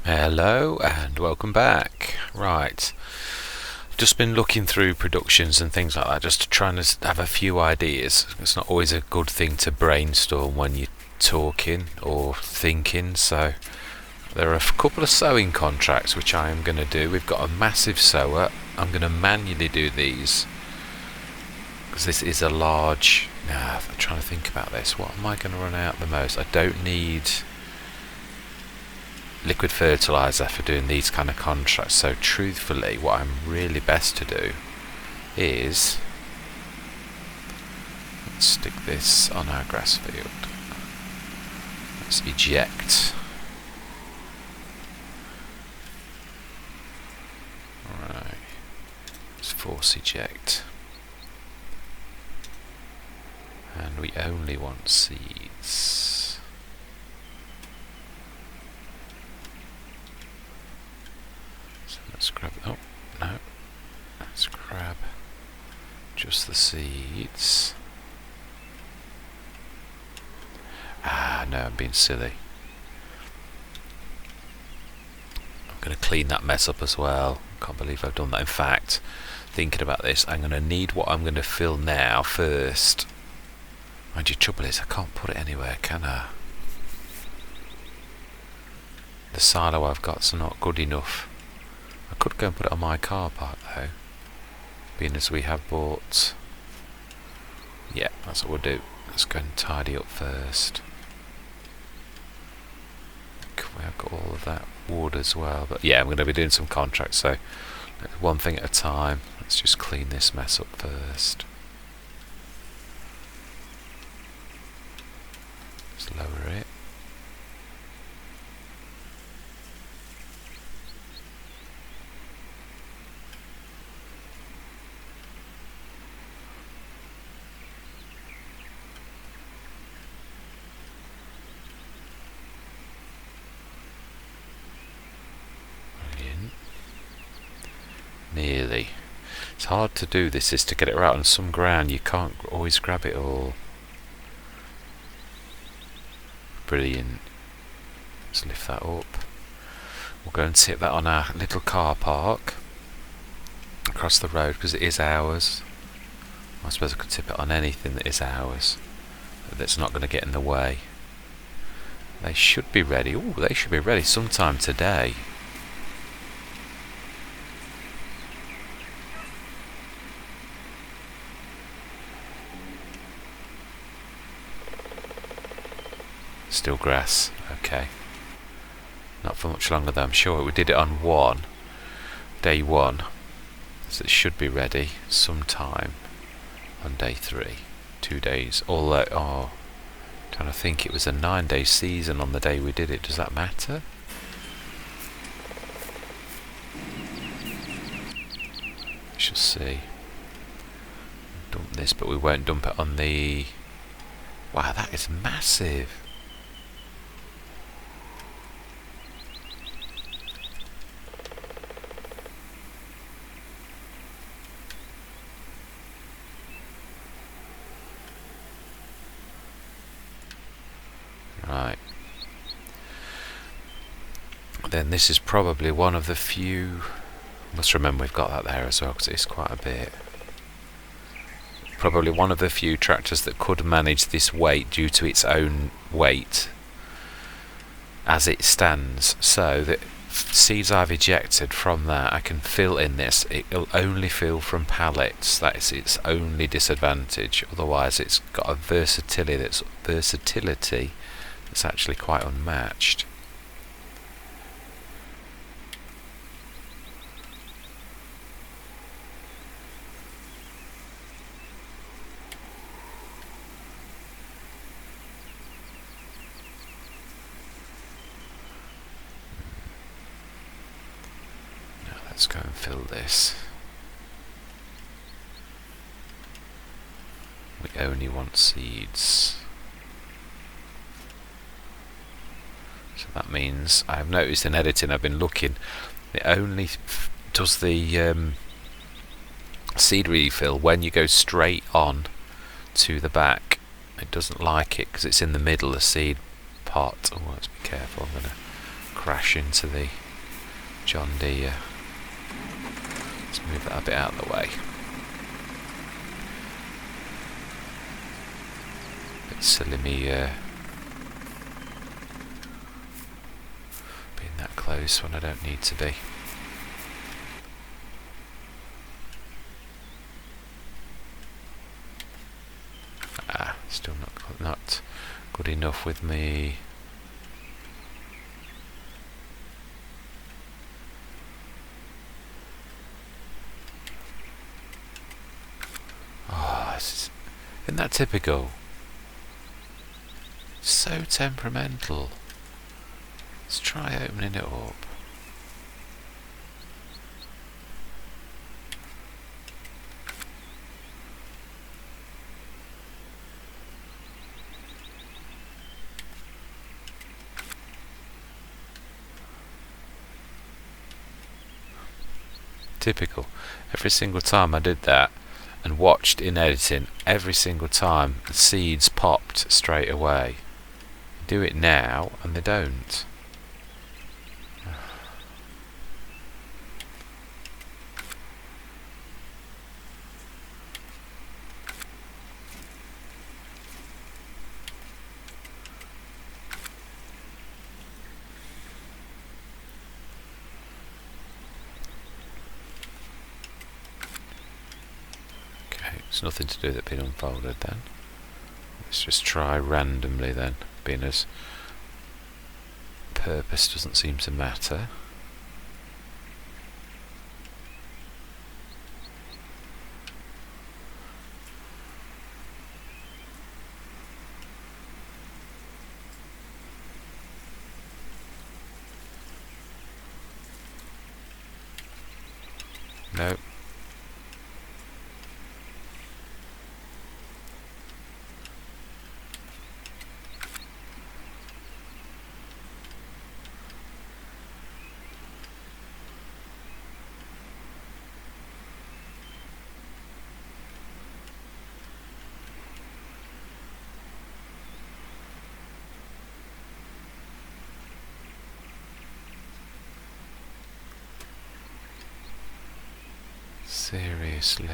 Hello and welcome back. Right, I've just been looking through productions and things like that, just trying to have a few ideas. It's not always a good thing to brainstorm when you're talking or thinking, so there are a couple of sewing contracts which I am going to do. We've got a massive sewer. I'm going to manually do these because this is a large... I'm trying to think about this. What am I going to run out the most? I don't need liquid fertilizer for doing these kind of contracts, so truthfully what I'm really best to do is let's stick this on our grass field. Let's eject. Alright, let's force eject, and we only want seeds. Let's grab, oh no, let's grab just the seeds. No, I'm being silly. I'm going to clean that mess up as well. Can't believe I've done that. In fact, thinking about this, I'm going to need what I'm going to fill now first. Mind you, trouble is I can't put it anywhere, can I? The silo I've got's not good enough. I could go and put it on my car park though, being as we have bought... Yeah, that's what we'll do. Let's go and tidy up first. We have got all of that wood as well, but yeah, I'm going to be doing some contracts, so one thing at a time. Let's just clean this mess up first. Let's lower it. Nearly. It's hard to do this, is to get it right on some ground. You can't always grab it all. Brilliant. Let's lift that up. We'll go and tip that on our little car park across the road because it is ours. I suppose I could tip it on anything that is ours, that's not going to get in the way. They should be ready. Oh, they should be ready sometime today. Still grass, okay. Not for much longer though, I'm sure. We did it on day one, so it should be ready sometime on day 3. 2 days. Although, trying to think, it was a 9-day season on the day we did it. Does that matter? We shall see. Dump this, but we won't dump it on the... Wow, that is massive. Right. Then this is probably one of the few... Must remember we've got that there as well because it's quite a bit. Probably one of the few tractors that could manage this weight due to its own weight as it stands. So the seeds I've ejected from that, I can fill in this. It'll only fill from pallets. That is its only disadvantage. Otherwise, it's got a versatility that's actually quite unmatched. Now let's go and fill this. We only want seeds. So that means I've noticed in editing, I've been looking, it only does the seed refill when you go straight on to the back. It doesn't like it because it's in the middle, the seed pot. Oh, let's be careful. I'm going to crash into the John Deere. Let's move that a bit out of the way. Bit silly me being that close when I don't need to be. Still not good enough with me. Oh, isn't that typical? So temperamental. Let's try opening it up. Typical. Every single time I did that and watched in editing, every single time the seeds popped straight away. Do it now and they don't. It's nothing to do with it being unfolded then. Let's just try randomly then, being as purpose doesn't seem to matter. Nope. Seriously.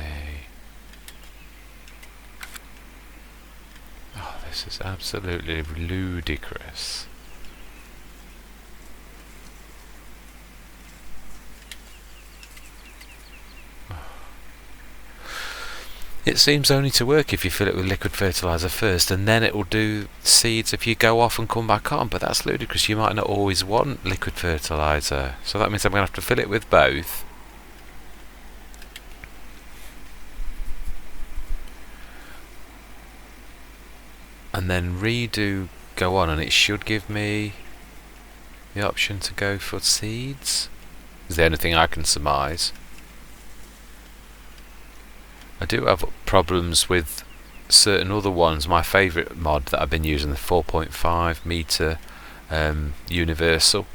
Oh, this is absolutely ludicrous. It seems only to work if you fill it with liquid fertiliser first, and then it will do seeds if you go off and come back on, but that's ludicrous. You might not always want liquid fertiliser, so that means I'm going to have to fill it with both. And then redo go on, and it should give me the option to go for seeds. Is the only thing I can surmise. I do have problems with certain other ones. My favourite mod that I've been using, the 4.5 meter universal.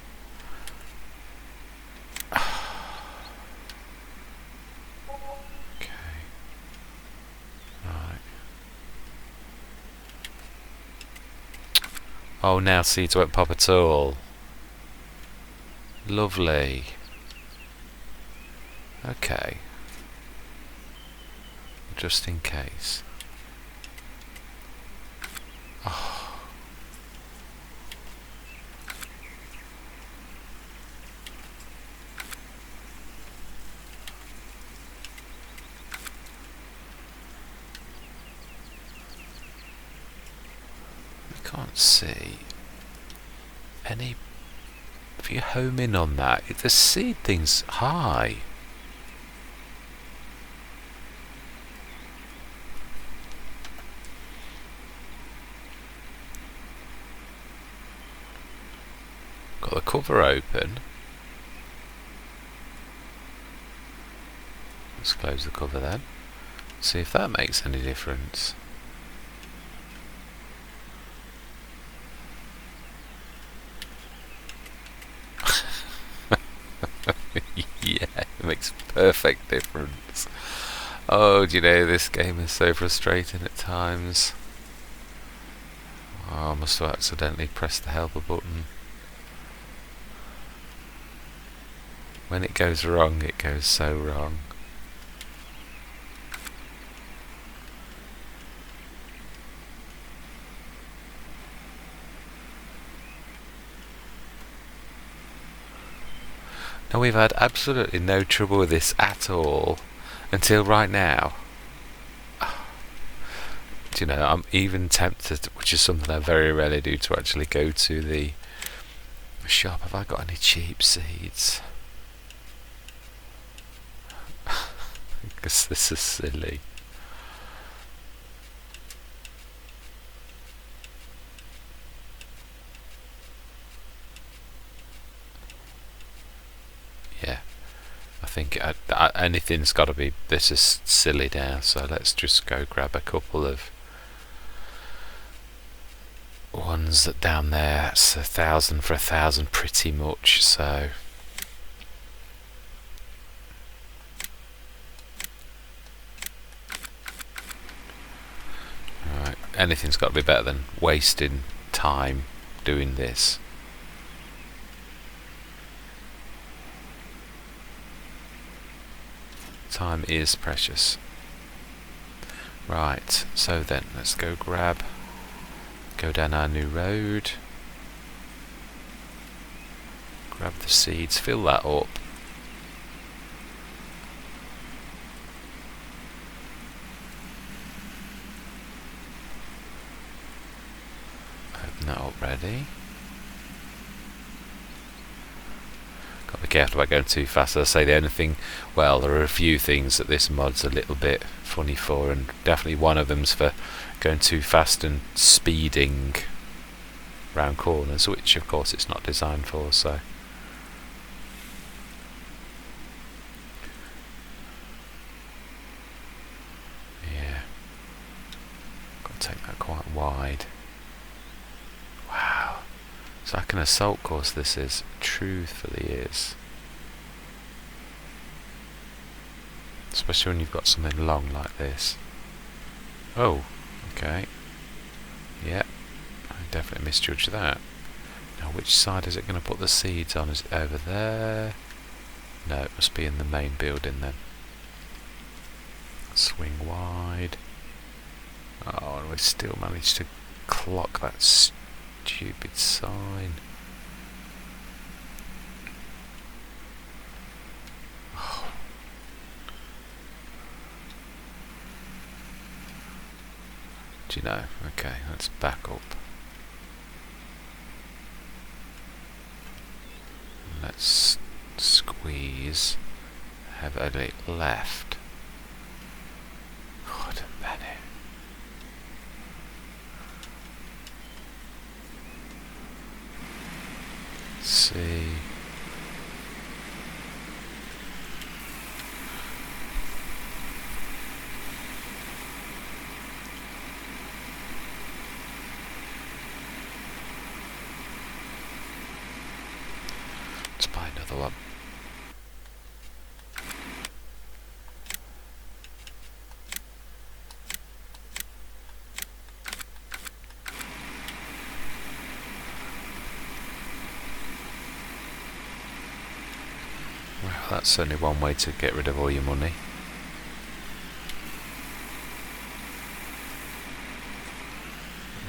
Oh, now seeds won't pop at all. Lovely. Okay. Just in case. Oh. I can't see any. If you home in on that, the seed thing's high. Got the cover open. Let's close the cover then. See if that makes any difference. Yeah, it makes perfect difference. Oh, do you know, this game is so frustrating at times. Oh, I must have accidentally pressed the helper button. When it goes wrong, it goes so wrong. Now we've had absolutely no trouble with this at all until right now. Do you know, I'm even tempted, which is something I very rarely do, to actually go to the shop. Have I got any cheap seeds? Because this is silly. Yeah, I think anything's got to be. This is silly now, so let's just go grab a couple of ones that down there. It's 1,000 for 1,000 pretty much, so right, anything's got to be better than wasting time doing this. Time is precious. Right, so then let's go down our new road, grab the seeds, fill that up. Open that up ready. Got to be careful about going too fast. As I say, the only thing, well, there are a few things that this mod's a little bit funny for, and definitely one of them's for going too fast and speeding round corners, which of course it's not designed for, so yeah, got to take that quite wide. Wow, it's like an assault course, this is, truthfully is. Especially when you've got something long like this. Oh, okay. Yep, I definitely misjudged that. Now which side is it going to put the seeds on? Is it over there? No, it must be in the main building then. Swing wide. Oh, and we still managed to clock that stupid sign. Do you know? Okay, let's back up. Let's squeeze heavily left. God, a minute. Let's see. Let's buy another one. Well, that's certainly one way to get rid of all your money.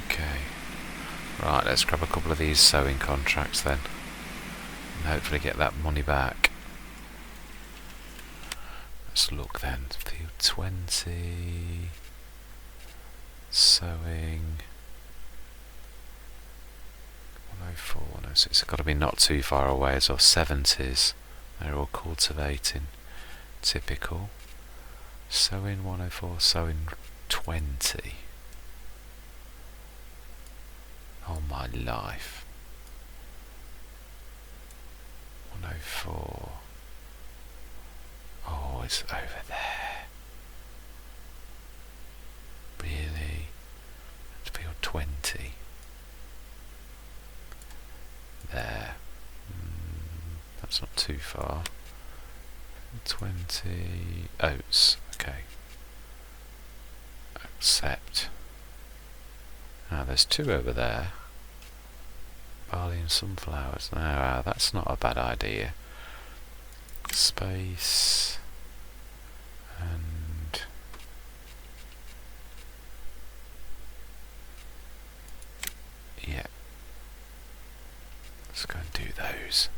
Okay. Right, let's grab a couple of these sewing contracts then. And hopefully get that money back. Let's look then. Field 20. Sewing. 104, 106. It's got to be not too far away as well. 70s. They're all cultivating. Typical. Sewing 104. Sewing 20. Oh my life. 104. Oh, it's over there. Really? It's field 20. There. That's not too far. 20 oats. Okay. Accept. Ah, there's two over there. Barley and sunflowers. Now, that's not a bad idea. space, and yeah, let's go and do those.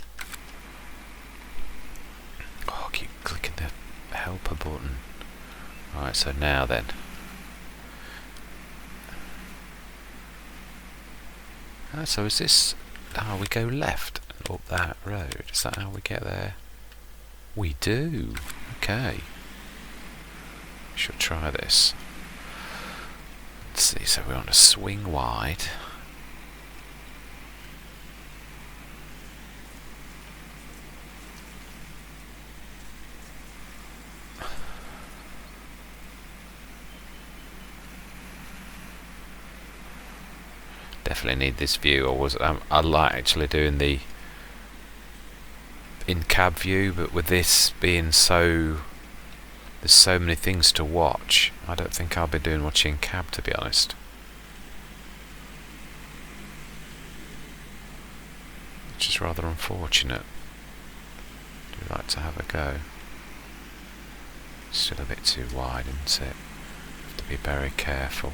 Oh, I keep clicking the helper button. Right, so now then. So is this how we go left up that road? Is that how we get there? We do. Okay. Should try this. Let's see, so we're on a swing wide. Definitely need this view. I like actually doing the in cab view, but with this being there's so many things to watch, I don't think I'll be doing much in cab, to be honest. Which is rather unfortunate. I'd like to have a go. Still a bit too wide, isn't it? Have to be very careful.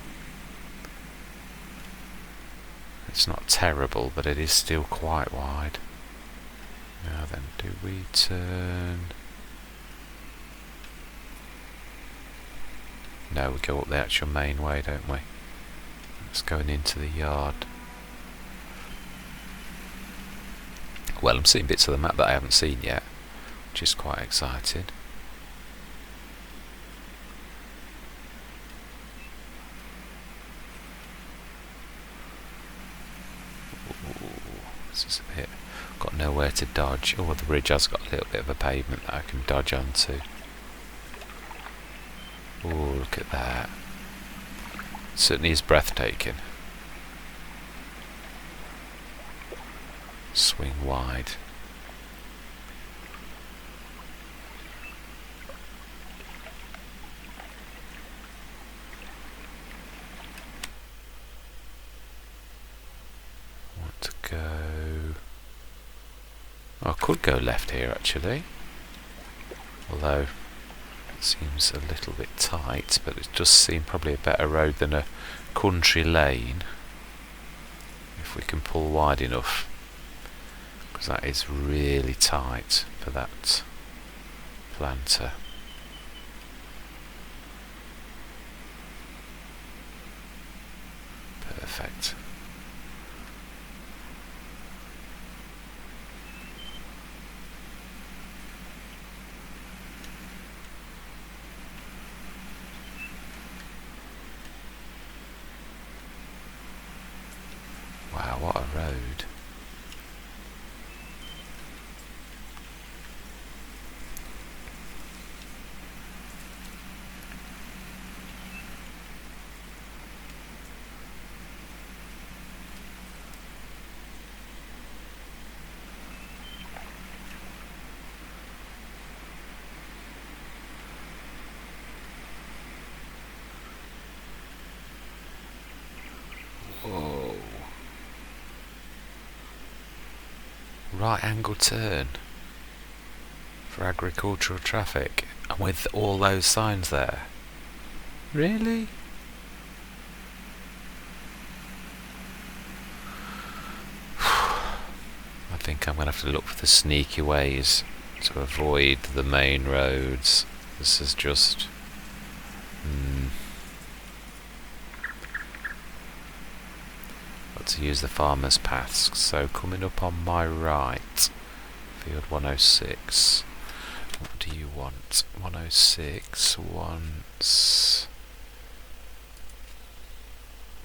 It's not terrible, but it is still quite wide. Now then, do we turn? No, we go up the actual main way, don't we? It's going into the yard. Well, I'm seeing bits of the map that I haven't seen yet, which is quite exciting. This is a bit... got nowhere to dodge. Oh, the bridge has got a little bit of a pavement that I can dodge onto. Oh, look at that. Certainly is breathtaking. Swing wide. Want to go... I could go left here actually, although it seems a little bit tight, but it does seem probably a better road than a country lane if we can pull wide enough, because that is really tight for that planter. Perfect. Wow, what a road. Whoa. Right angle turn for agricultural traffic, and with all those signs there. Really? I think I'm going to have to look for the sneaky ways to avoid the main roads. This is just... got to use the farmer's paths. So coming up on my right, field 106. What do you want? 106 wants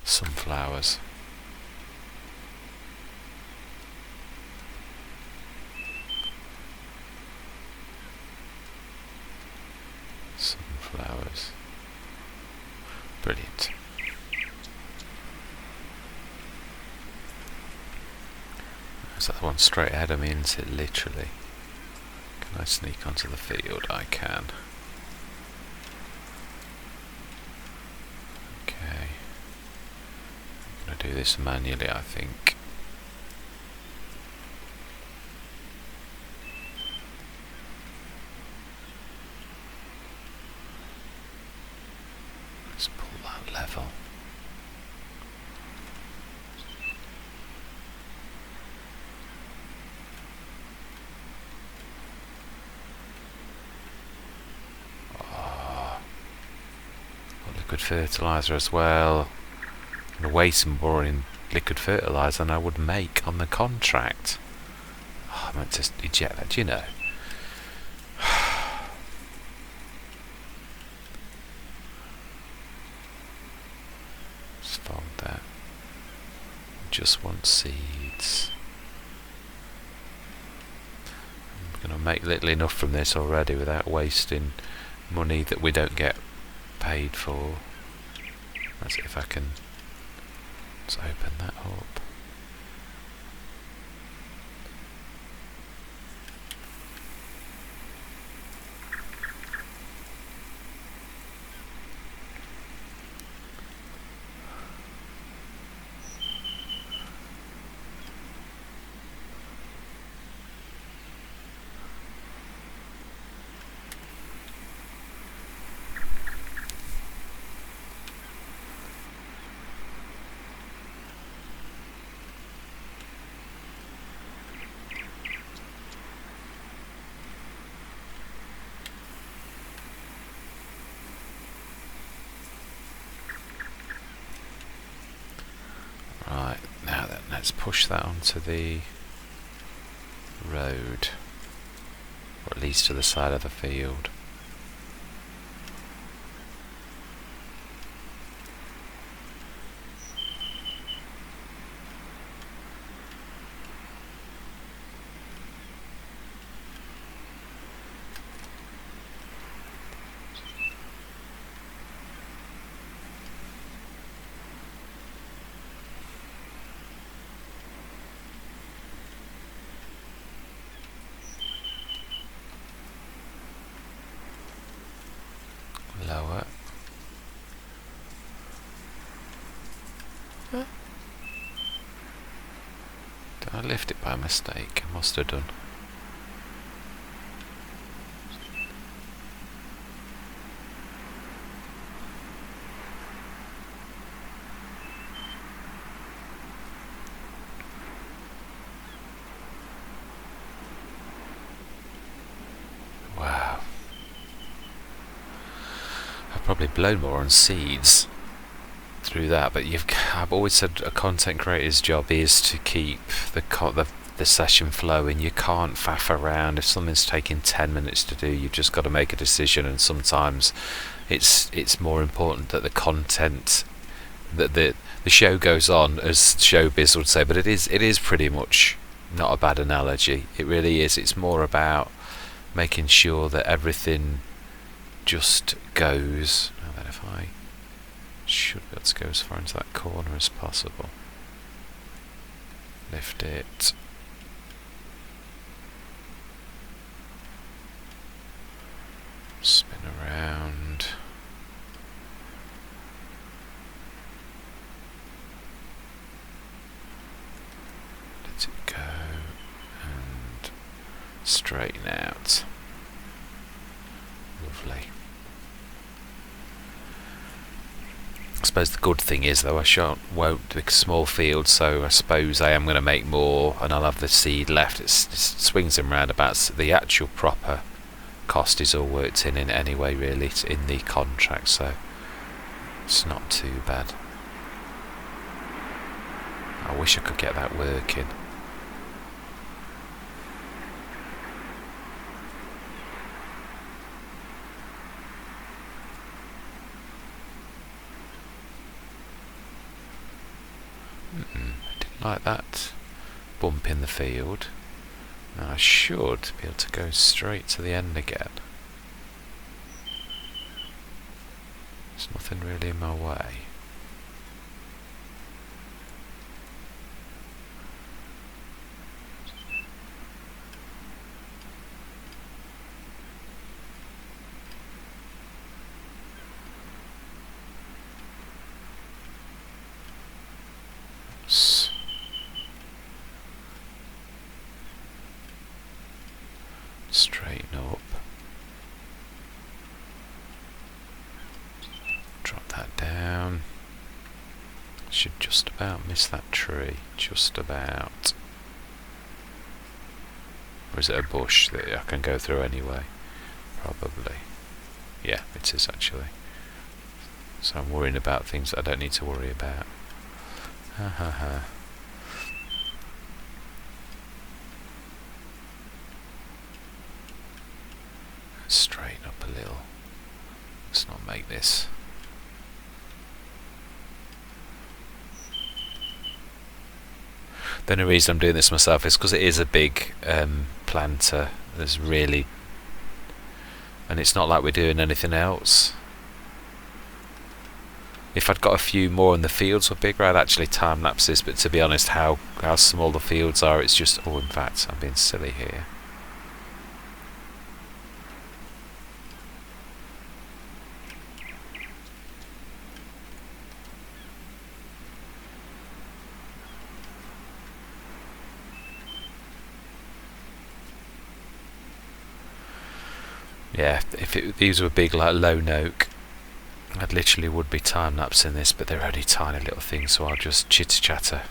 sunflowers. Sunflowers. Brilliant. Is that the one straight ahead of me, isn't it? Literally. Can I sneak onto the field? I can. Okay. I'm going to do this manually, I think. about level. Liquid fertiliser as well. I'm gonna waste more in liquid fertiliser than I would make on the contract. Oh, I meant to eject that, you know. Just fold that. Just want seeds. I'm gonna make little enough from this already without wasting money that we don't get paid for. That's if I can just open that up. Right, now then, let's push that onto the road, or at least to the side of the field. Lower. Huh? Did I lift it by mistake? I must have done. Wow. Probably blown more on seeds through that, but I've always said a content creator's job is to keep the session flowing. You can't faff around. If something's taking 10 minutes to do, you've just got to make a decision, and sometimes it's more important that the content, that the show goes on, as showbiz would say. But it is pretty much not a bad analogy. It really is. It's more about making sure that everything just goes. Now then, if I should be able to go as far into that corner as possible. Lift it. Spin around. Let it go. And straighten out. Lovely. I suppose the good thing is, though, won't do a small field, so I suppose I am going to make more, and I'll have the seed left. It swings and roundabouts. The actual proper cost is all worked in anyway, really. It's in the contract, so it's not too bad. I wish I could get that working. I didn't like that bump in the field. Now I should be able to go straight to the end again. There's nothing really in my way. Straighten up. Drop that down. just about missed that tree. Just about. Or is it a bush that I can go through anyway? Probably. Yeah, it is actually. So I'm worrying about things that I don't need to worry about. Ha ha ha. Straighten up a little. Let's not make this. The only reason I'm doing this myself is because it is a big planter. There's really, and it's not like we're doing anything else. If I'd got a few more and the fields were bigger, I'd actually time lapse this. But to be honest, how small the fields are, it's just. Oh, in fact, I'm being silly here. Yeah, if these were big like lone oak, I literally would be time lapsing this, but they're only tiny little things, so I'll just chitter chatter.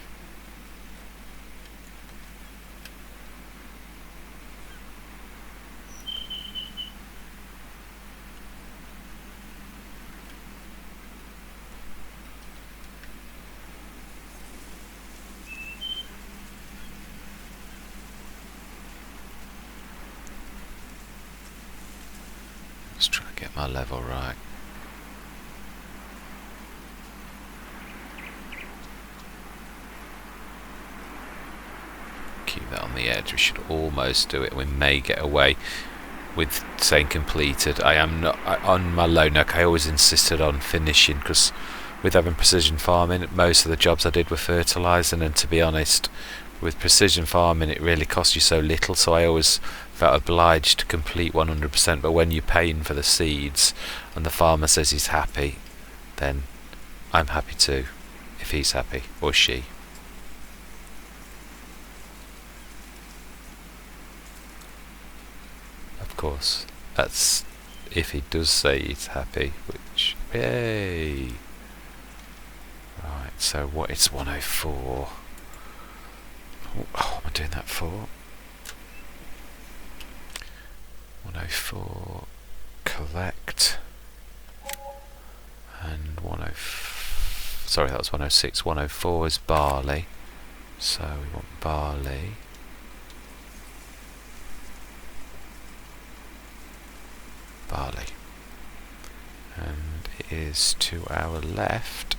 Let's try and get my level right. Keep that on the edge. We should almost do it. We may get away with saying completed. I am not on my low nook. I always insisted on finishing because with having precision farming, most of the jobs I did were fertilising, and to be honest, with precision farming it really costs you so little, so I always felt obliged to complete 100%. But when you're paying for the seeds and the farmer says he's happy, then I'm happy too, if he's happy, or she. Of course, that's if he does say he's happy, which, yay! Right, so what, it's 104. Oh, am I doing that for? 104, collect, and 104, sorry, that was 106, 104 is barley, so we want barley. And it is to our left,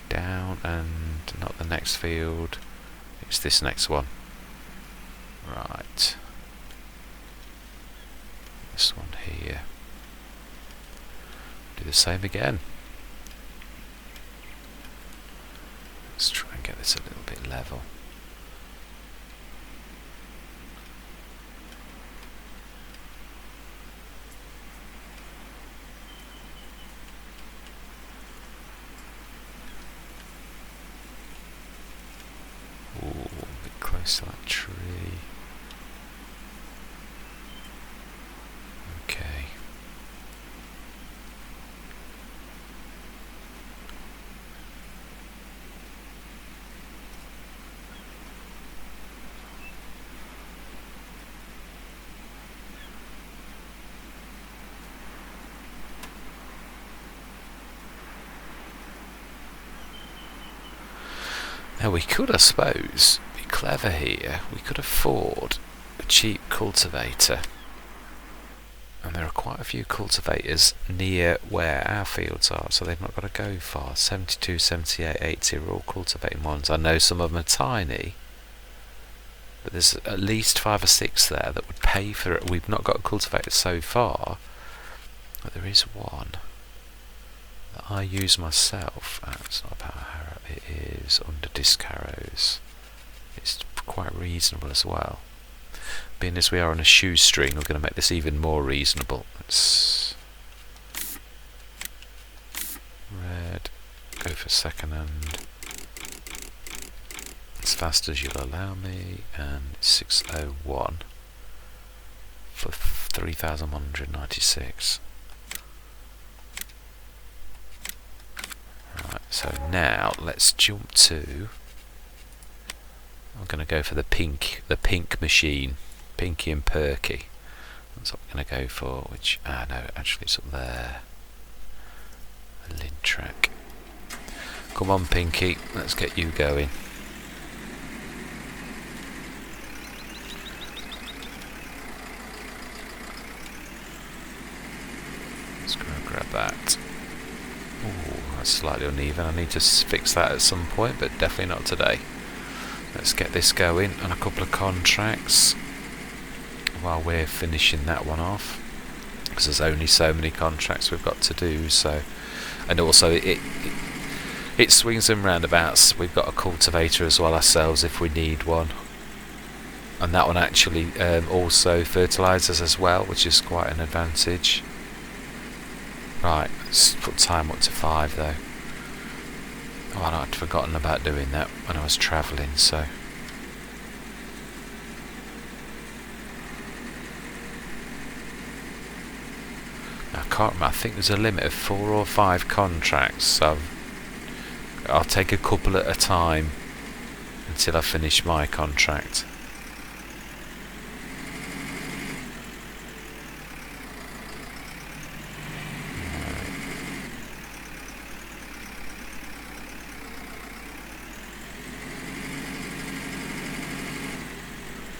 down, and not the next field, it's this next one. Right, this one here. Do the same again. Let's try and get this a little bit level. Ooh, a bit close to that tree. Okay. Now we could, I suppose, be clever here. We could afford a cheap cultivator. And there are quite a few cultivators near where our fields are, so they've not got to go far. 72, 78, 80 are all cultivating ones. I know some of them are tiny, but there's at least 5 or 6 there that would pay for it. We've not got a cultivator so far, but there is one that I use myself. It's not a power harrow, it is under disc harrows. It's quite reasonable as well. Being as we are on a shoestring, we're going to make this even more reasonable. Let's red, go for second hand as fast as you'll allow me, and 601 for 3,196. Right, So now let's jump to. I'm going to go for the pink machine, Pinky and Perky. That's what I'm going to go for. Which no, actually it's up there. The lint track. Come on, Pinky, let's get you going. Let's go and grab that. Ooh, that's slightly uneven. I need to fix that at some point, but definitely not today. Let's get this going on a couple of contracts while we're finishing that one off, because there's only so many contracts we've got to do. So, and also it swings and roundabouts. We've got a cultivator as well ourselves if we need one, and that one actually also fertilises as well, which is quite an advantage. Right, let's put time up to 5 though. Oh, I'd forgotten about doing that when I was travelling, so. I can't remember, I think there's a limit of 4 or 5 contracts, so I'll take a couple at a time until I finish my contract.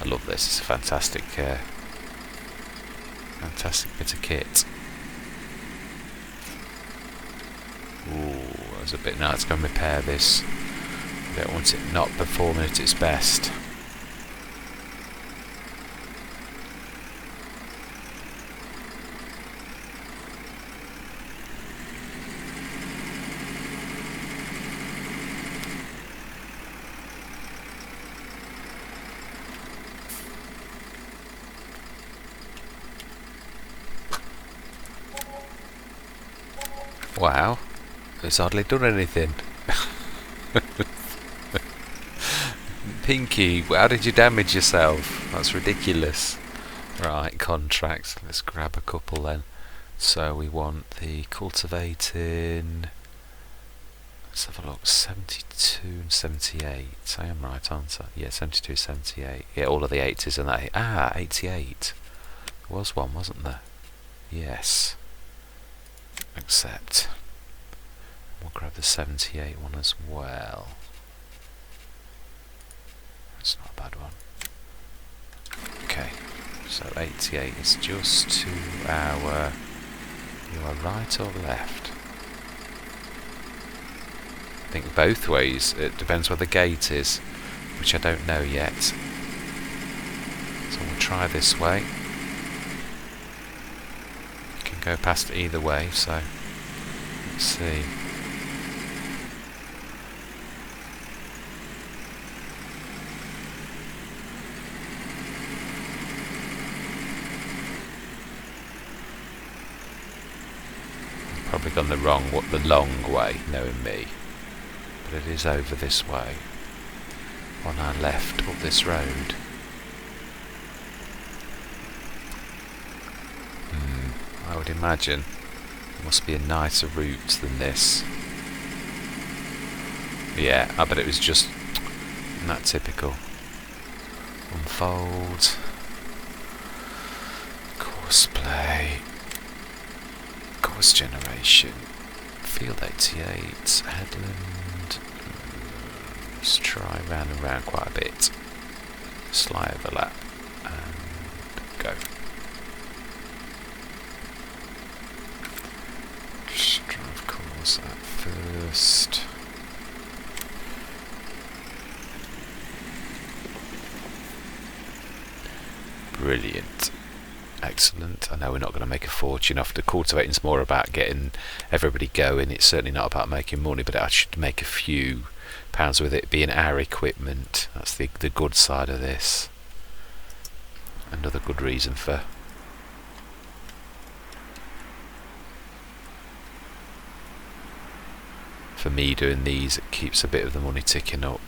I love this, it's a fantastic bit of kit. Ooh, there's a bit. Now let's go and repair this. I don't want it not performing at its best. Wow, it's hardly done anything. Pinky, how did you damage yourself? That's ridiculous. Right, contracts. Let's grab a couple then. So we want the cultivating. Let's have a look. 72 and 78. I am right, aren't I? Yeah, 72, 78. Yeah, all of the 80s and that. 88. There was one, wasn't there? Yes. Accept. We'll grab the 78 one as well. That's not a bad one. Okay, so 88 is just to our. You are right or left? I think both ways. It depends where the gate is, which I don't know yet. So we'll try this way. Go past either way, so let's see. I've probably gone the long way, knowing me, but it is over this way on our left up this road. I would imagine there must be a nicer route than this. Yeah, I bet it was just not typical. Unfold. Course play. Course generation. Field 88. Headland. Let's try round and round quite a bit. Slight overlap. And go. Drive course at first. Brilliant. Excellent. I know we're not going to make a fortune off the cultivating. It's more about getting everybody going. It's certainly not about making money, but I should make a few pounds with it being our equipment. That's the good side of this. Another good reason for me doing these. It keeps a bit of the money ticking up.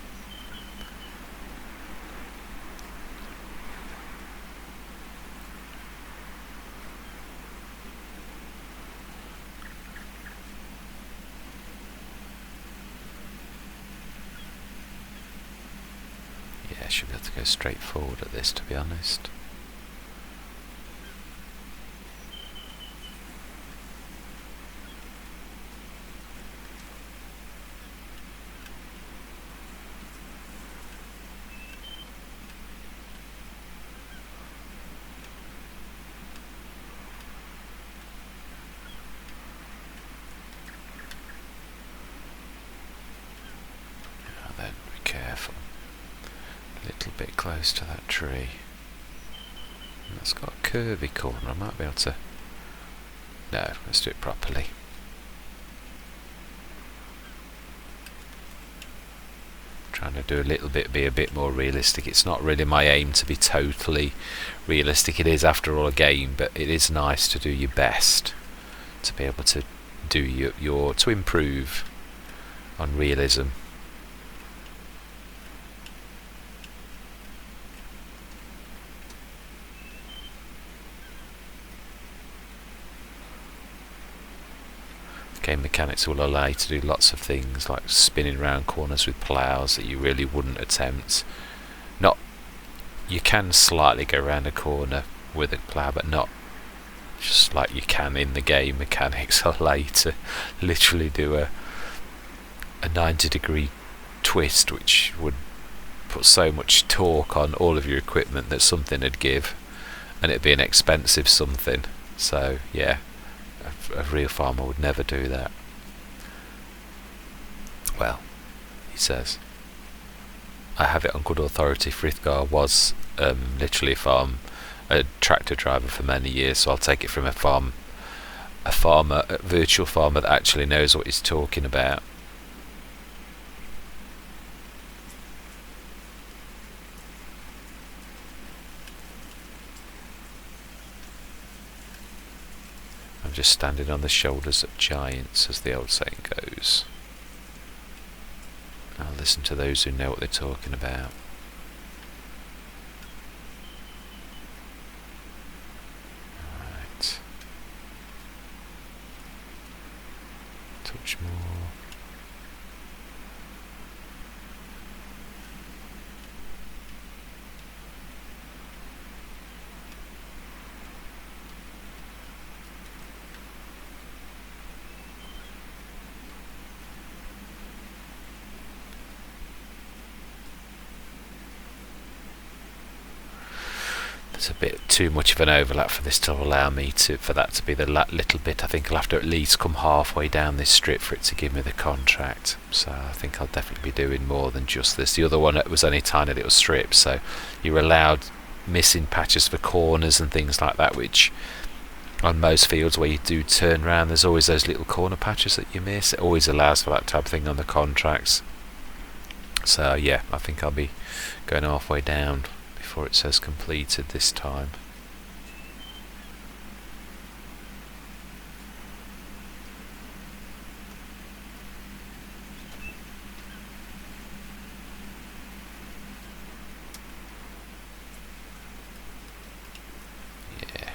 should be able to go straight forward at this, to be honest. Then be careful. A little bit close to that tree. And that's got a curvy corner. I might be able to... No, let's do it properly. Trying to do a little bit, be a bit more realistic. It's not really my aim to be totally realistic. It is, after all, a game, but it is nice to do your best to be able to do your to improve on realism. Game mechanics will allow you to do lots of things like spinning around corners with ploughs that you really wouldn't attempt. Not, you can slightly go around a corner with a plough, but not just like you can in the game. Mechanics allow you to literally do a 90-degree twist, which would put so much torque on all of your equipment that something would give, and it'd be an expensive something. So yeah, a real farmer would never do that. Well, he says, I have it on good authority, Frithgar was literally a tractor driver for many years, so I'll take it from a virtual farmer that actually knows what he's talking about. Just standing on the shoulders of giants, as the old saying goes. I'll listen to those who know what they're talking about. Right. Touch more. There's a bit too much of an overlap for this to allow me for that to be the little bit. I think I'll have to at least come halfway down this strip for it to give me the contract. So I think I'll definitely be doing more than just this. The other one was only a tiny little strip, so you're allowed missing patches for corners and things like that, which on most fields where you do turn around, there's always those little corner patches that you miss. It always allows for that type of thing on the contracts. So yeah, I think I'll be going halfway down before it says completed this time. Yeah.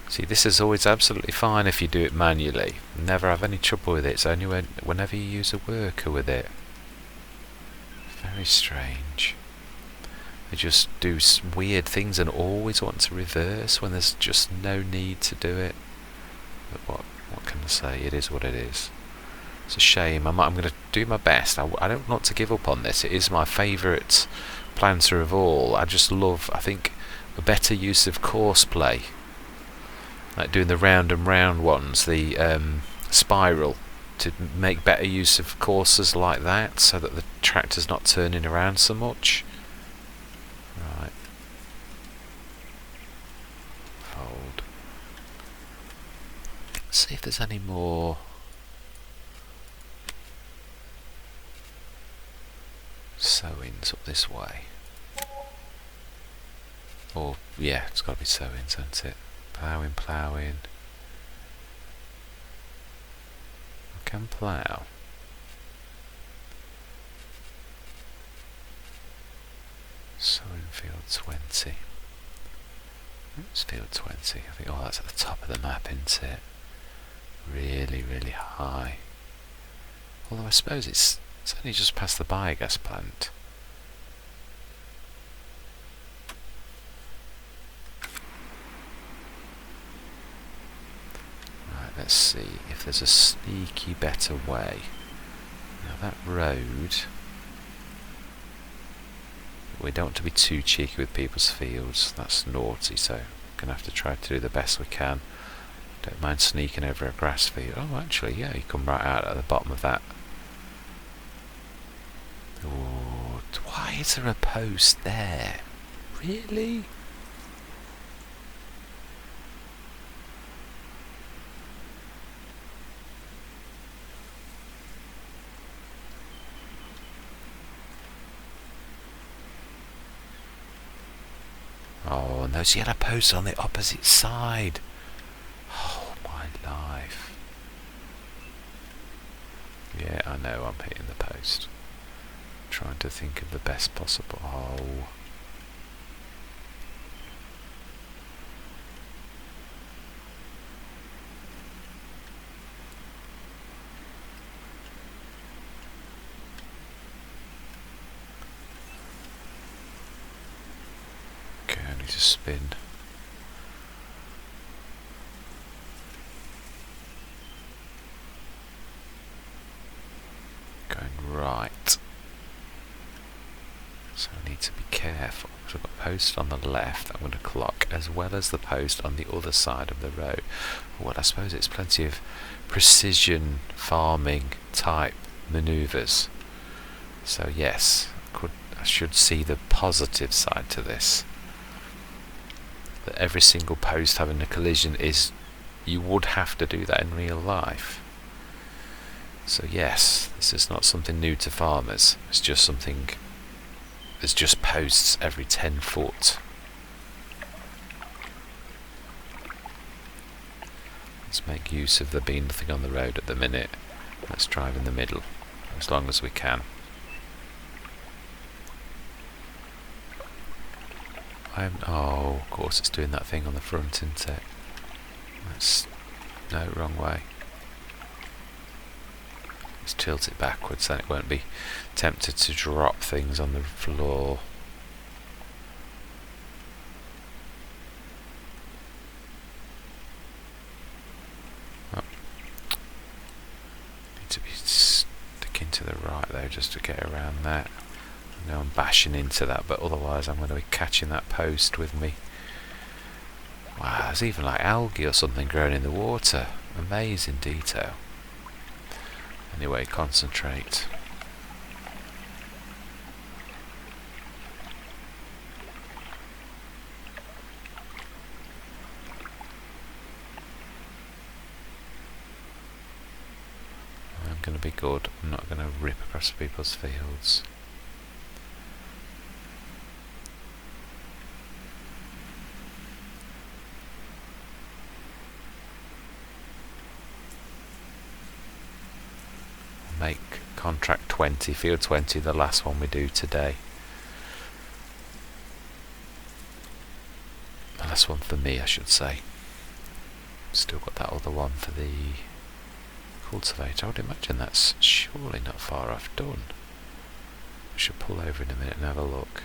See, this is always absolutely fine if you do it manually. Never have any trouble with it. It's only whenever you use a worker with it. Very strange. They just do weird things and always want to reverse when there's just no need to do it. But what can I say? It is what it is. It's a shame. I'm going to do my best. I don't want to give up on this. It is my favourite planter of all. I just love, I think, a better use of course play. Like doing the round and round ones, the spiral, to make better use of courses like that, so that the tractor's not turning around so much. Right. Fold. Let's see if there's any more sowings up this way. Or, yeah, it's got to be sowings, hasn't it? Ploughing. I can plough. Sowing field 20. It's field 20. I think, oh, that's at the top of the map, isn't it? Really, really high. Although I suppose it's only just past the biogas plant. Right, let's see if there's a sneaky better way. Now that road... We don't want to be too cheeky with people's fields. That's naughty, so we're going to have to try to do the best we can. Don't mind sneaking over a grass field. Oh, actually, yeah, you come right out at the bottom of that. Oh, why is there a post there? Really? Oh, and those yellow posts on the opposite side. Oh, my life. Yeah, I know I'm hitting the post. Trying to think of the best possible. Oh. Okay, I need to spin. Going right. So I need to be careful. So I've got a post on the left I'm going to clock, as well as the post on the other side of the road. Well, I suppose it's plenty of precision farming type manoeuvres. So yes, I should see the positive side to this. That every single post having a collision is... You would have to do that in real life. So yes, this is not something new to farmers. It's just something... There's just posts every 10 foot. Let's make use of there being nothing on the road at the minute. Let's drive in the middle, as long as we can. Oh, of course it's doing that thing on the front, isn't it? No, wrong way. Let's tilt it backwards, then it won't be tempted to drop things on the floor. Oh. Need to be sticking to the right though, just to get around that. I know I'm bashing into that, but otherwise I'm going to be catching that post with me. Wow, there's even like algae or something growing in the water. Amazing detail. Anyway, concentrate. I'm going to be good. I'm not going to rip across people's fields. Make contract 20, field 20, the last one we do today. The last one for me, I should say. Still got that other one for the cultivator. I would imagine that's surely not far off done. We should pull over in a minute and have a look.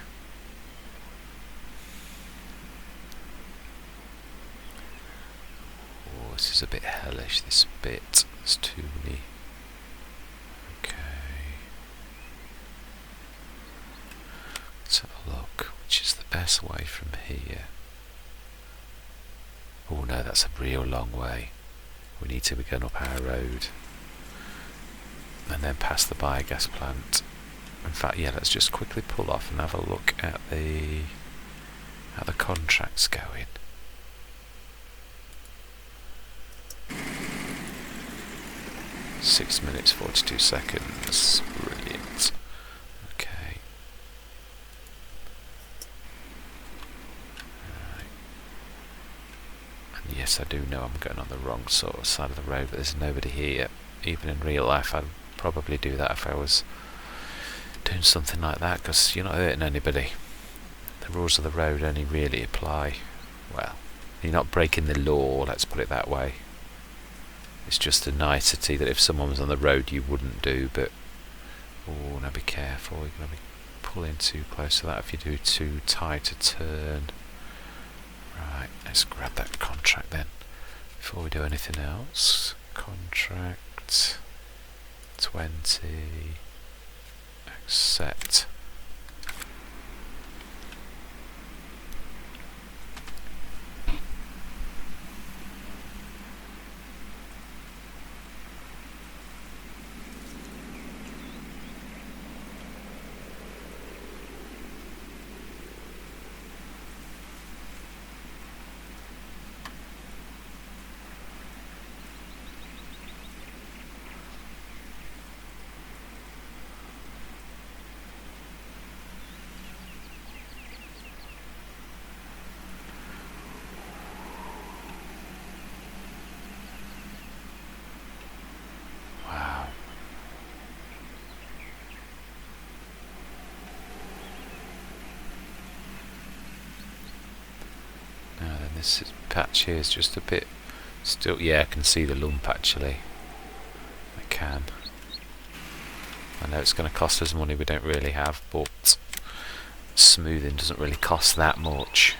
Oh, this is a bit hellish, this bit. It's too many. Let's have a look. Which is the best way from here? Oh no, that's a real long way. We need to be going up our road and then past the biogas plant. In fact, yeah, let's just quickly pull off and have a look at how the contract's going. Six minutes 42 seconds. Brilliant. Okay. And yes, I do know I'm going on the wrong sort of side of the road, but there's nobody here. Even in real life, I'd probably do that if I was doing something like that, because you're not hurting anybody. The rules of the road only really apply well, you're not breaking the law, let's put it that way. It's just a nicety that if someone was on the road you wouldn't do, but oh, now be careful, you're going to be pulling too close to that if you do too tight a turn. Right, let's grab that contract then before we do anything else. Contract 20, accept. This patch here is just a bit still, yeah, I can see the lump actually. I can. I know it's going to cost us money we don't really have, but smoothing doesn't really cost that much,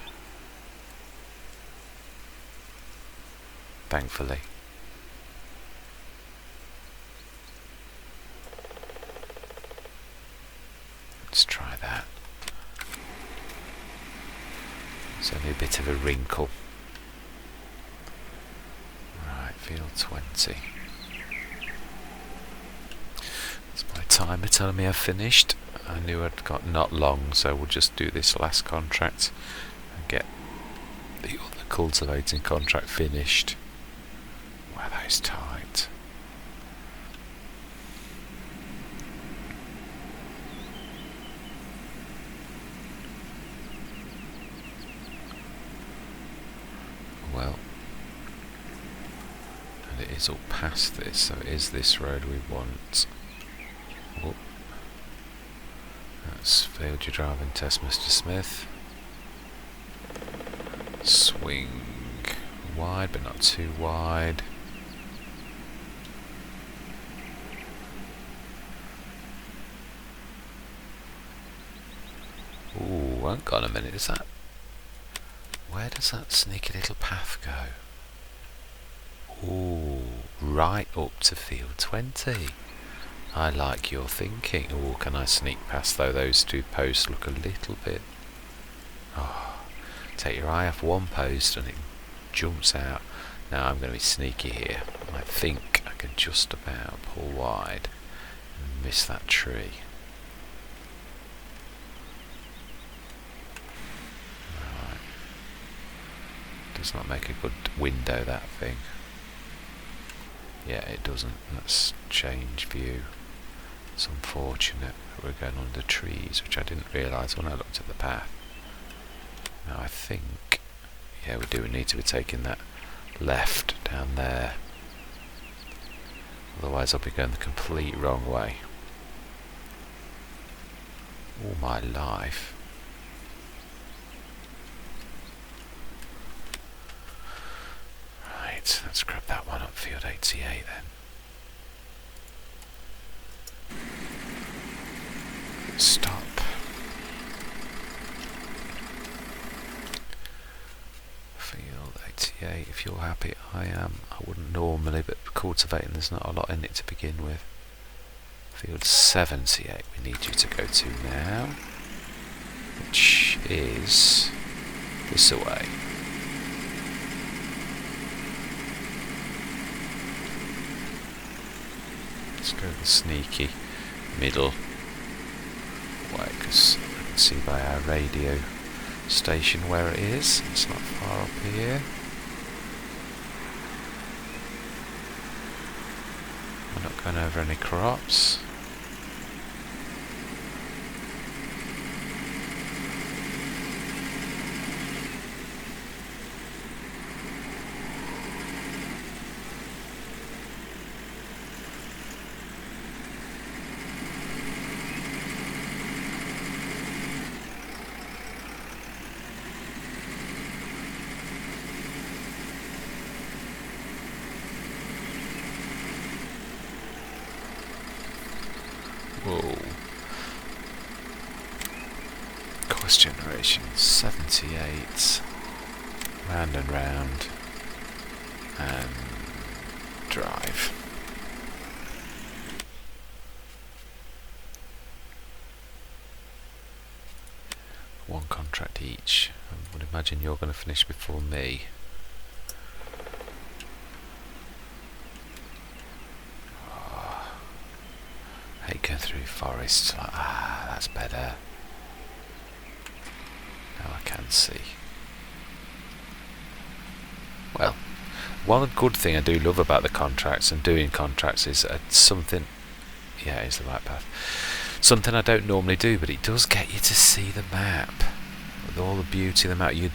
thankfully. Let's try that. It's only a bit of a wrinkle. Right, field 20. It's my timer telling me I've finished. I knew I'd got not long, so we'll just do this last contract and get the other cultivating contract finished. Wow, that is tight. Well, and it is all past this, so it is this road we want. Oh, that's failed your driving test, Mr. Smith. Swing wide, but not too wide. Ooh, hang on a minute, is that... Where does that sneaky little path go? Ooh, right up to field 20. I like your thinking. Oh, can I sneak past though? Those two posts look a little bit... Oh, take your eye off one post and it jumps out. Now I'm going to be sneaky here. I think I can just about pull wide and miss that tree. Does not make a good window, that thing. Yeah, it doesn't. Let's change view. It's unfortunate that we're going under trees, which I didn't realise when I looked at the path. Now I think, yeah, we do need to be taking that left down there. Otherwise I'll be going the complete wrong way. All my life. Let's grab that one up, field 88 then. Stop. Field 88, if you're happy, I am. I wouldn't normally, but cultivating there's not a lot in it to begin with. Field 78 we need you to go to now, which is this away. Let's go the sneaky middle way, because I can see by our radio station where it is. It's not far up here. We're not going over any crops. Whoa. Course generation 78. Round and round. And drive. One contract each. I would imagine you're going to finish before me. Oh, I hate going through forests. Like, that's better. Now I can see. Well, one good thing I do love about the contracts and doing contracts is something. Yeah, it's the right path. Something I don't normally do, but it does get you to see the map with all the beauty of the map. You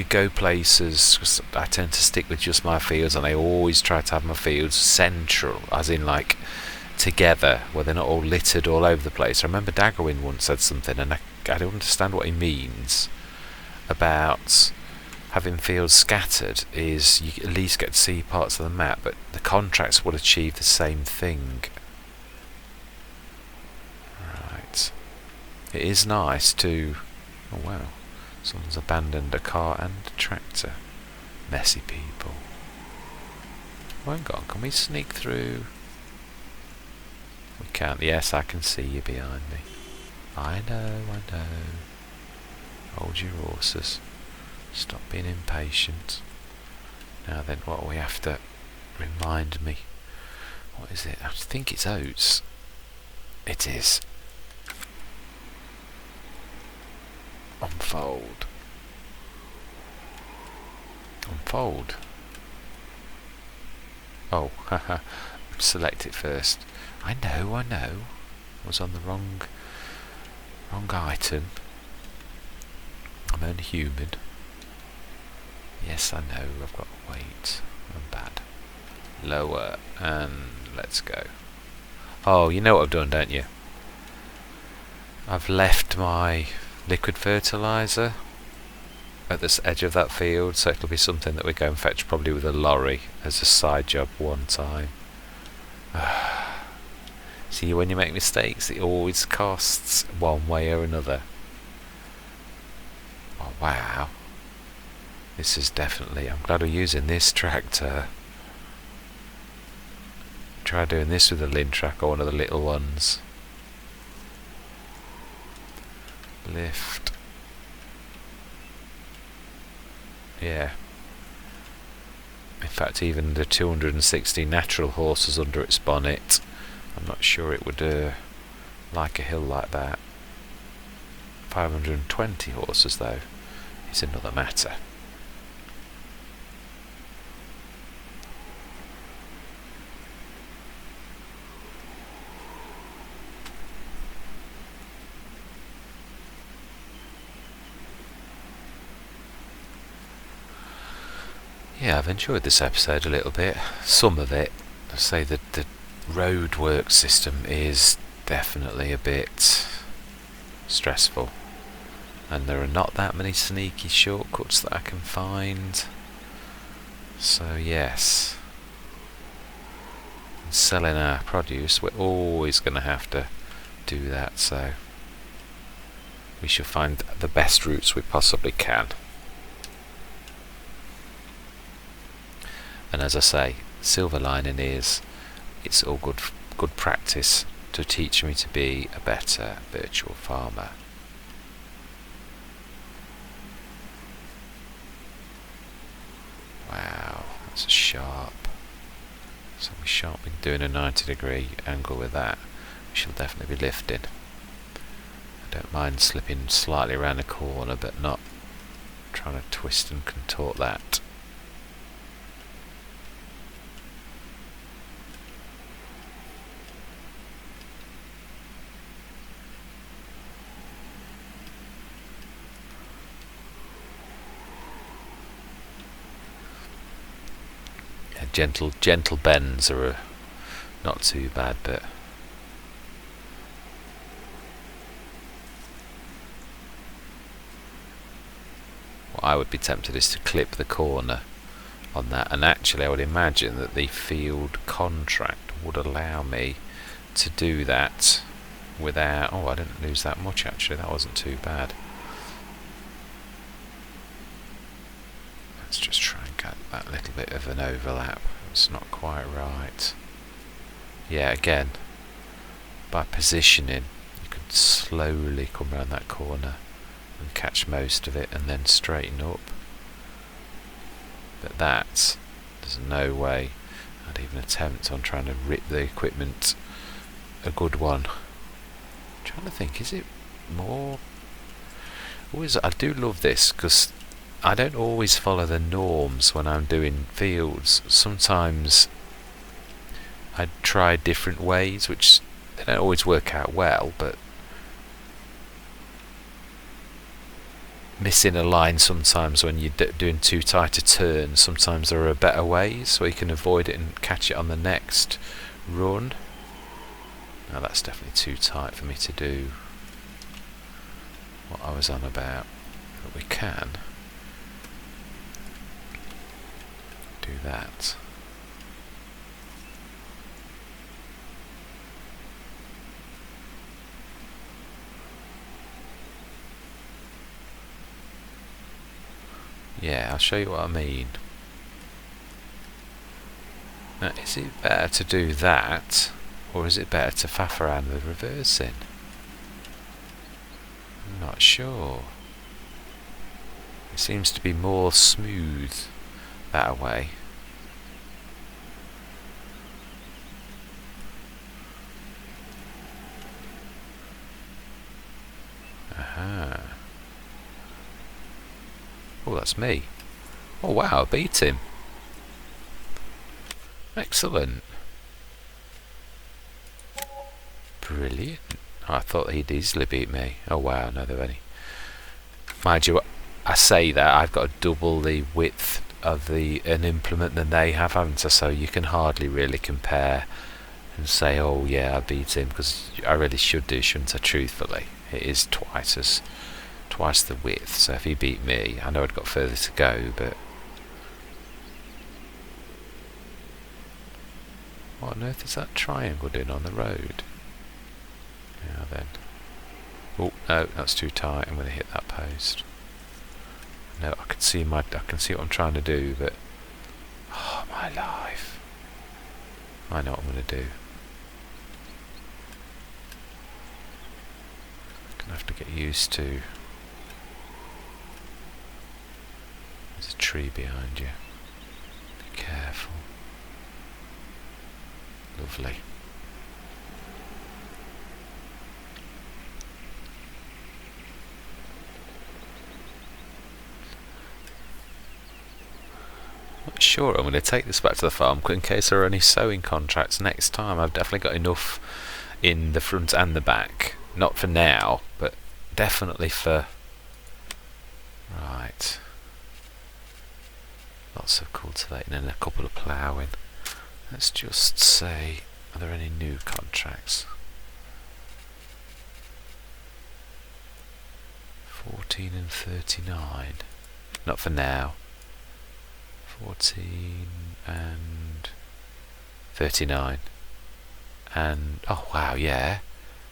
go places. 'Cause I tend to stick with just my fields, and I always try to have my fields central, as in like together, where they're not all littered all over the place. I remember Daggerwin once said something, and I don't understand what he means about having fields scattered. Is you at least get to see parts of the map, but the contracts will achieve the same thing. Right. It is nice to... Oh wow, someone's abandoned a car and a tractor. Messy people. Oh, hang on, can we sneak through? We can't. Yes, I can see you behind me. I know. Hold your horses. Stop being impatient. Now then, what we have to remind me. What is it? I think it's oats. It is. Unfold. Unfold. Oh, haha. Select it first. I know. I was on the wrong item. I'm only human. Yes, I know. I've got to wait. I'm bad. Lower, and let's go. Oh, you know what I've done, don't you? I've left my liquid fertilizer at this edge of that field, so it'll be something that we go and fetch probably with a lorry as a side job one time. See, when you make mistakes, it always costs one way or another. Oh wow, this is definitely... I'm glad we're using this tractor. Try doing this with a Lintrack or one of the little ones. Lift. Yeah. In fact, even the 260 natural horses under its bonnet, I'm not sure it would like a hill like that. 520 horses though is another matter. Yeah, I've enjoyed this episode a little bit. Some of it. I say that the road work system is definitely a bit stressful, and there are not that many sneaky shortcuts that I can find. So yes, selling our produce, we're always going to have to do that, so we should find the best routes we possibly can. And as I say, silver lining is it's all good practice to teach me to be a better virtual farmer. Wow, that's sharp. So we shan't be doing a 90-degree angle with that. We shall definitely be lifting. I don't mind slipping slightly around the corner, but not trying to twist and contort that. Gentle bends are not too bad, but what I would be tempted is to clip the corner on that, and actually I would imagine that the field contract would allow me to do that without... Oh, I didn't lose that much actually, that wasn't too bad. Let's just try and get that little bit of an overlap. It's not quite right. Yeah, again, by positioning, you can slowly come around that corner and catch most of it and then straighten up. But that, there's no way I'd even attempt on trying to rip the equipment a good one. I'm trying to think, is it more... Always, I do love this because I don't always follow the norms when I'm doing fields. Sometimes I try different ways, which they don't always work out well, but missing a line sometimes when you're doing too tight a turn, sometimes there are better ways where you can avoid it and catch it on the next run. Now that's definitely too tight for me to do what I was on about, but we can do that. Yeah, I'll show you what I mean. Now, is it better to do that, or is it better to faff around with reversing? I'm not sure. It seems to be more smooth that way. Aha. Oh, that's me. Oh wow, I beat him. Excellent. Brilliant. I thought he'd easily beat me. Oh wow, no, there any. Mind you, I say that I've got double the width of an implement than they have, haven't I? So you can hardly really compare and say, oh yeah, I beat him, because I really should do, shouldn't I? Truthfully, it is twice the width. So if he beat me, I know I'd got further to go, but what on earth is that triangle doing on the road? Now then. Oh no, that's too tight. I'm going to hit that post. No, I can see what I'm trying to do, but oh my life! I know what I'm going to do. I'm going to have to get used to. There's a tree behind you. Be careful. Lovely. Not sure I'm going to take this back to the farm in case there are any sewing contracts next time. I've definitely got enough in the front and the back. Not for now, but definitely for... Right. Lots of cultivating and a couple of ploughing. Let's just say, are there any new contracts? 14 and 39. Not for now. 14 and 39. And, oh wow, yeah.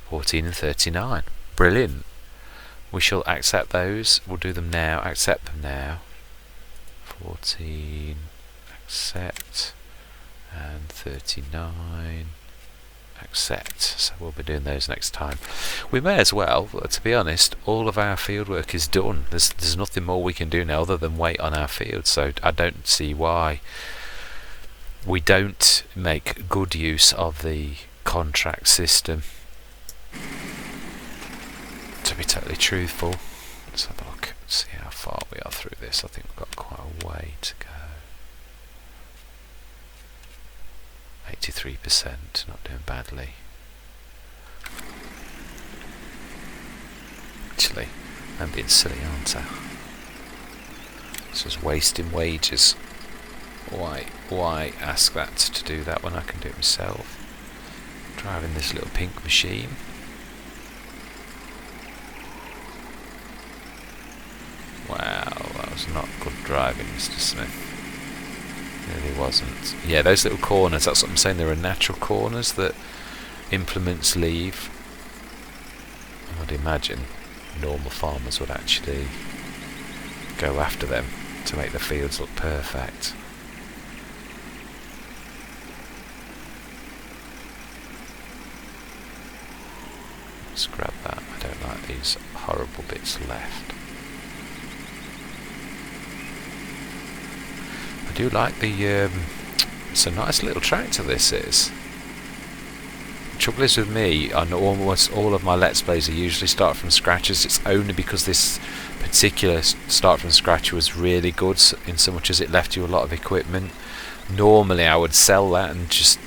14 and 39. Brilliant. We shall accept those. We'll do them now. Accept them now. 14. Accept. And 39. Accept. So we'll be doing those next time. We may as well, to be honest, all of our field work is done. There's nothing more we can do now other than wait on our field, so I don't see why we don't make good use of the contract system. To be totally truthful, let's have a look, see how far we are through this. I think we've got quite a way to go. 83%, not doing badly. Actually, I'm being silly, aren't I? This is wasting wages. Why ask that to do that when I can do it myself? Driving this little pink machine. Wow, that was not good driving, Mr. Smith. It really wasn't. Yeah, those little corners, that's what I'm saying, there are natural corners that implements leave. I'd imagine normal farmers would actually go after them to make the fields look perfect. Let's grab that. I don't like these horrible bits left. I do like the it's a nice little tractor, this is. The trouble is with me, on almost all of my Let's Plays I usually start from scratches. It's only because this particular start from scratch was really good, in so much as it left you a lot of equipment. Normally I would sell that and just,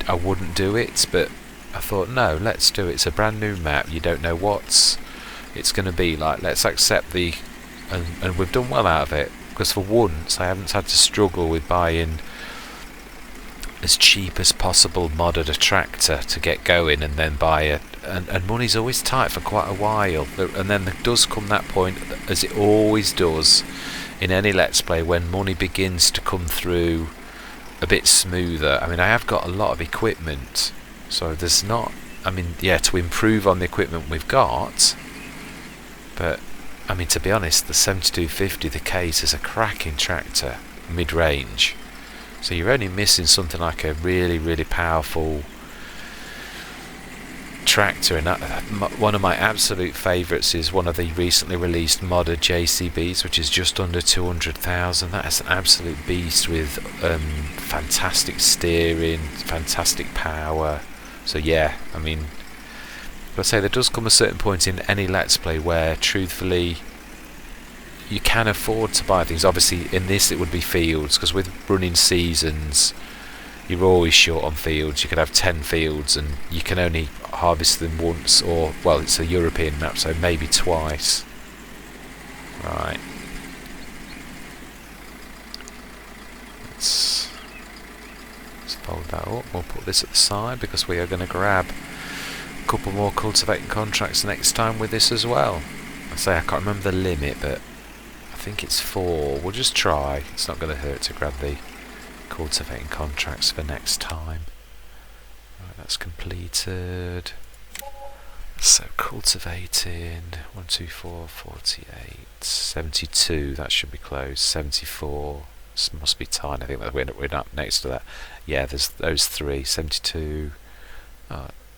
I wouldn't do it, but I thought, no, let's do it. It's a brand new map, you don't know what it's going to be like. Let's accept the, and we've done well out of it, because for once I haven't had to struggle with buying as cheap as possible modded a tractor to get going, and then buy it, and money's always tight for quite a while, and then there does come that point, as it always does in any Let's Play, when money begins to come through a bit smoother. I mean, I have got a lot of equipment, so there's not, I mean, yeah, to improve on the equipment we've got, but I mean, to be honest, the 7250, the Case, is a cracking tractor, mid-range. So you're only missing something like a really, really powerful tractor. And one of my absolute favourites is one of the recently released modded JCBs, which is just under 200,000. That is an absolute beast with fantastic steering, fantastic power. So yeah, I mean, I'd say there does come a certain point in any Let's Play where, truthfully, you can afford to buy things. Obviously in this it would be fields, because with running seasons you're always short on fields. You could have 10 fields and you can only harvest them once, or, well, it's a European map, so maybe twice. Right, let's fold that up. We'll put this at the side because we are going to grab a couple more cultivating contracts next time with this as well. I say I can't remember the limit, but I think it's 4. We'll just try. It's not going to hurt to grab the cultivating contracts for next time. Right, that's completed. So cultivating 1, 2, 4, 48, 72. That should be close. 74. This must be tiny. I think that we're not next to that. Yeah, there's those 3. 72.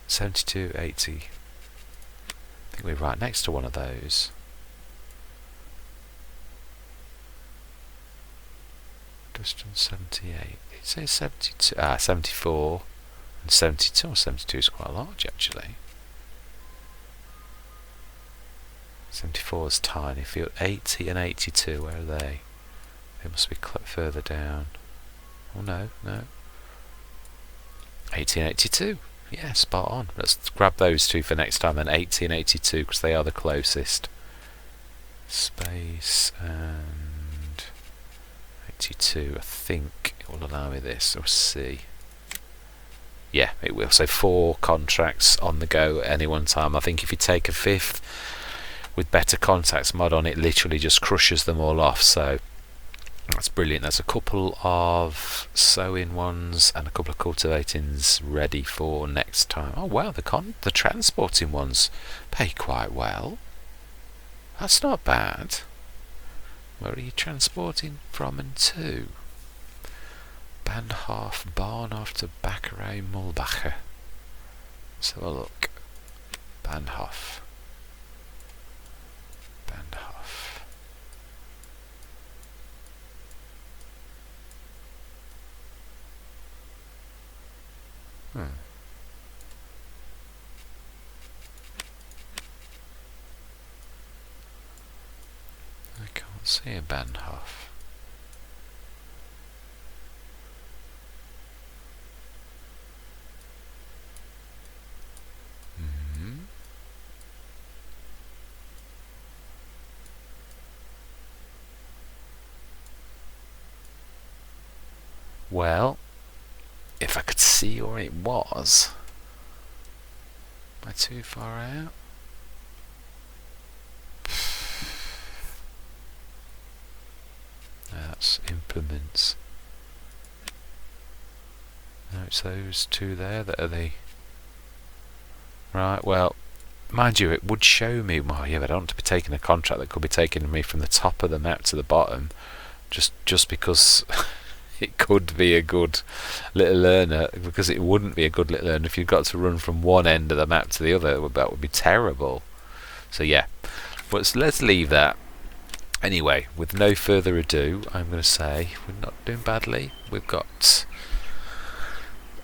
72, 80. I think we're right next to one of those. Distance 78. It says 72. 74 and 72. Or 72 is quite large actually. 74 is tiny. Field 80 and 82. Where are they? They must be further down. Oh no, no. 80 and 82. Yeah, spot on. Let's grab those two for next time, and 80 and 82, because they are the closest. Space and 82. I think it will allow me this. We'll see. Yeah, it will. So 4 contracts on the go at any one time. I think if you take a 5th with better contacts mod on, it literally just crushes them all off. So that's brilliant. There's a couple of sowing ones and a couple of cultivatings ready for next time. Oh wow, the transporting ones pay quite well. That's not bad. Where are you transporting from and to? Bandhof, Barnhof to Baccarat, Mulbacher. Let's have a look. Bandhof. Bandhof. I can't see a Bandhof. Well, if I could see where it was. Am I too far out? That's implements. No, it's those two there that are the... Right, well, mind you, it would show me, well, yeah, but I don't want to be taking a contract that could be taking me from the top of the map to the bottom, just because it could be a good little learner, because it wouldn't be a good little learner if you've got to run from one end of the map to the other. That would be terrible. So yeah, but let's leave that. Anyway, with no further ado, I'm going to say we're not doing badly. We've got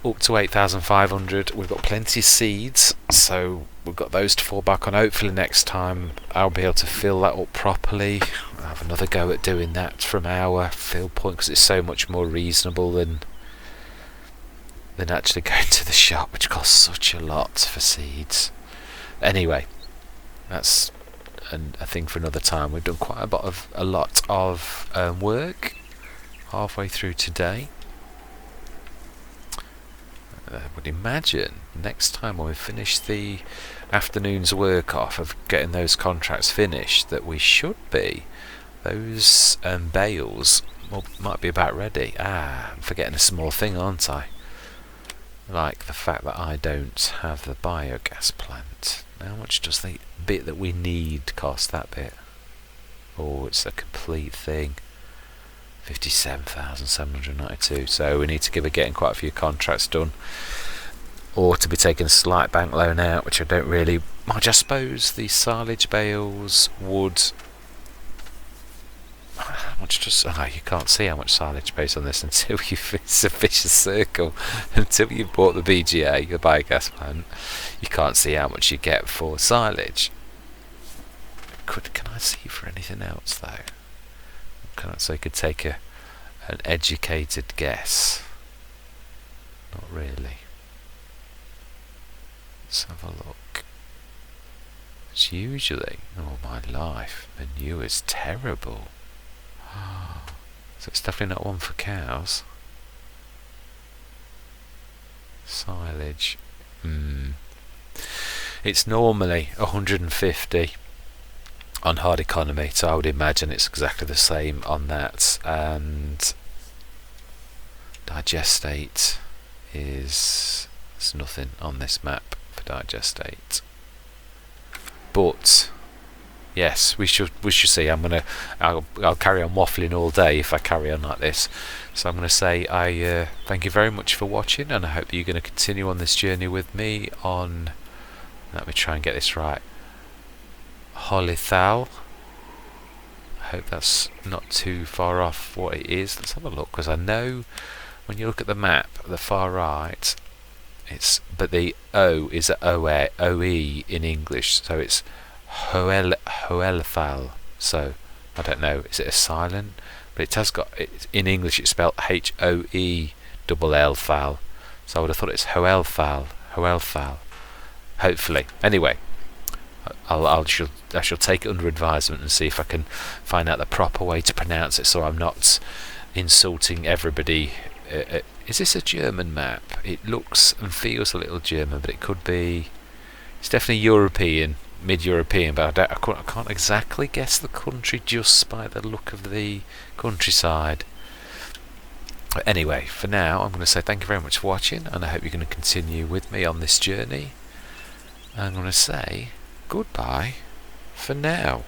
up to 8,500. We've got plenty of seeds, so we've got those to fall back on. Hopefully next time I'll be able to fill that up properly. I'll have another go at doing that from our fill point, because it's so much more reasonable than actually going to the shop, which costs such a lot for seeds. Anyway, that's a thing for another time. We've done quite a lot of work halfway through today. I would imagine next time when we finish the afternoon's work off of getting those contracts finished, that we should be, those bales might be about ready. I'm forgetting a small thing, aren't I? Like the fact that I don't have the biogas plant. How much does the bit that we need cost, that bit? Oh, it's a complete thing. 57,792. So we need to be getting quite a few contracts done, or to be taking a slight bank loan out, which I don't really. I just suppose the silage bales would. How much just? You can't see how much silage space on this until you it's a vicious circle. Until you bought the BGA, the biogas plant, you can't see how much you get for silage. Can I see for anything else though? So I could take an educated guess. Not really. Let's have a look. It's usually, oh my life, manure is terrible. So it's definitely not one for cows. Silage. It's normally 150 on hard economy, so I would imagine it's exactly the same on that. And digestate there's nothing on this map for digestate. But yes, we should see. I'll carry on waffling all day if I carry on like this. So I'm going to say I thank you very much for watching, and I hope that you're going to continue on this journey with me on. Let me try and get this right. Play-Hoellthall. I hope that's not too far off what it is. Let's have a look, because I know when you look at the map, the far right, but the O is a OE in English, so it's Play-Hoellthall. So I don't know, is it a silent? But it has got, in English it's spelled Hoellthal. So I would have thought it's Hoellthal. Hopefully. Anyway, I shall take it under advisement and see if I can find out the proper way to pronounce it, so I'm not insulting everybody. Is this a German map? It looks and feels a little German, but it could be. It's definitely European, mid-European, but I can't exactly guess the country just by the look of the countryside. But anyway, for now, I'm going to say thank you very much for watching, and I hope you're going to continue with me on this journey. I'm going to say goodbye for now.